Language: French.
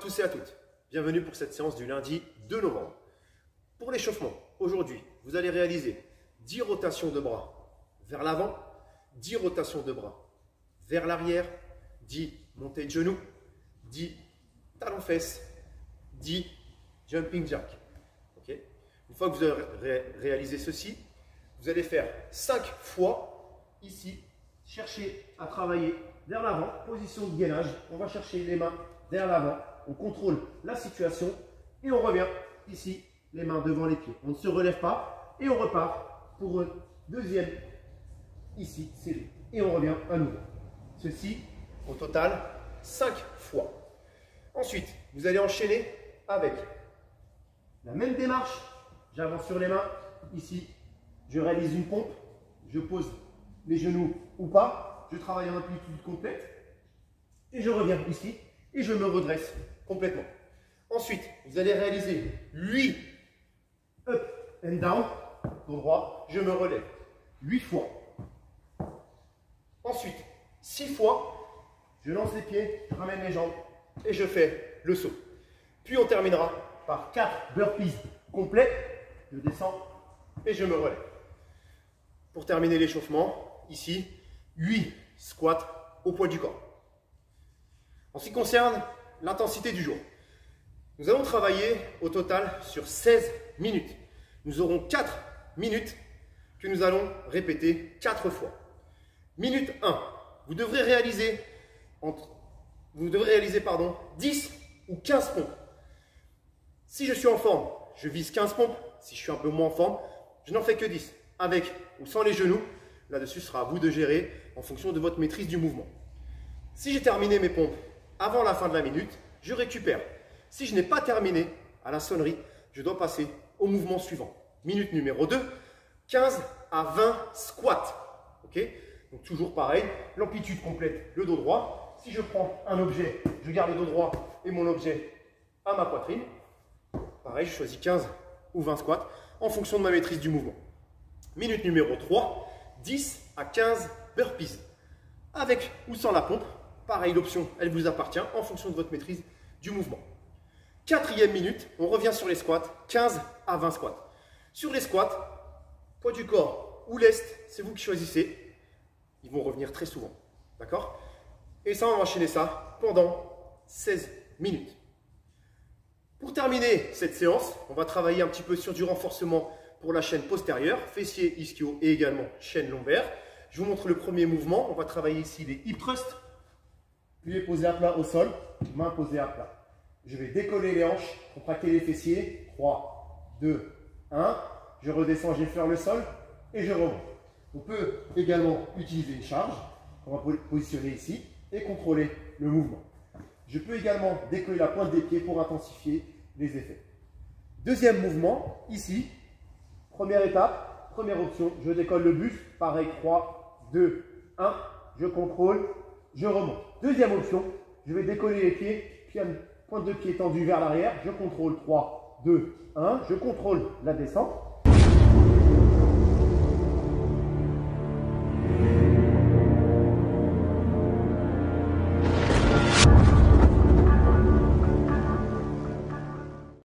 tous et à toutes. Bienvenue pour cette séance du lundi 2 novembre. Pour l'échauffement, aujourd'hui, vous allez réaliser 10 rotations de bras vers l'avant, 10 rotations de bras vers l'arrière, 10 montées de genoux, 10 talons-fesses, 10 jumping jack. Okay. Une fois que vous aurez réalisé ceci, vous allez faire 5 fois ici. Cherchez à travailler vers l'avant, position de gainage. On va chercher les mains vers l'avant. On contrôle la situation et on revient ici, les mains devant les pieds. On ne se relève pas et on repart pour une deuxième ici, série. Et on revient à nouveau. Ceci, au total, 5 fois. Ensuite, vous allez enchaîner avec la même démarche. J'avance sur les mains. Ici, je réalise une pompe. Je pose les genoux ou pas. Je travaille en amplitude complète. Et je reviens ici et je me redresse complètement. Ensuite, vous allez réaliser 8 up and down. Dos droit, je me relève 8 fois. Ensuite, 6 fois, je lance les pieds, je ramène les jambes et je fais le saut. Puis on terminera par 4 burpees complets. Je descends et je me relève. Pour terminer l'échauffement, ici, 8 squats au poids du corps. En ce qui concerne l'intensité du jour, nous allons travailler au total sur 16 minutes. Nous aurons 4 minutes que nous allons répéter 4 fois. Minute 1, vous devrez réaliser 10 ou 15 pompes. Si je suis en forme, je vise 15 pompes. Si je suis un peu moins en forme, je n'en fais que 10. Avec ou sans les genoux, là-dessus sera à vous de gérer en fonction de votre maîtrise du mouvement. Si j'ai terminé mes pompes avant la fin de la minute, je récupère. Si je n'ai pas terminé à la sonnerie, je dois passer au mouvement suivant. Minute numéro 2, 15 à 20 squats. Okay, donc toujours pareil, l'amplitude complète, le dos droit. Si je prends un objet, je garde le dos droit et mon objet à ma poitrine. Pareil, je choisis 15 ou 20 squats en fonction de ma maîtrise du mouvement. Minute numéro 3, 10 à 15 burpees. Avec ou sans la pompe, pareil, l'option, elle vous appartient en fonction de votre maîtrise du mouvement. 4e minute, on revient sur les squats, 15 à 20 squats. Sur les squats, poids du corps ou lest, c'est vous qui choisissez. Ils vont revenir très souvent. D'accord? Et ça, on va enchaîner ça pendant 16 minutes. Pour terminer cette séance, on va travailler un petit peu sur du renforcement pour la chaîne postérieure, fessier, ischio et également chaîne lombaire. Je vous montre le premier mouvement. On va travailler ici les hip thrusts. Pieds posés à plat au sol, mains posées à plat. Je vais décoller les hanches, contracter les fessiers. 3, 2, 1. Je redescends, j'effleure le sol et je remonte. On peut également utiliser une charge. On va positionner ici et contrôler le mouvement. Je peux également décoller la pointe des pieds pour intensifier les effets. Deuxième mouvement, ici. Première étape, première option, je décolle le buste. Pareil, 3, 2, 1. Je contrôle, je remonte. Deuxième option, je vais décoller les pieds, puis pointe de pied tendue vers l'arrière. Je contrôle 3, 2, 1. Je contrôle la descente.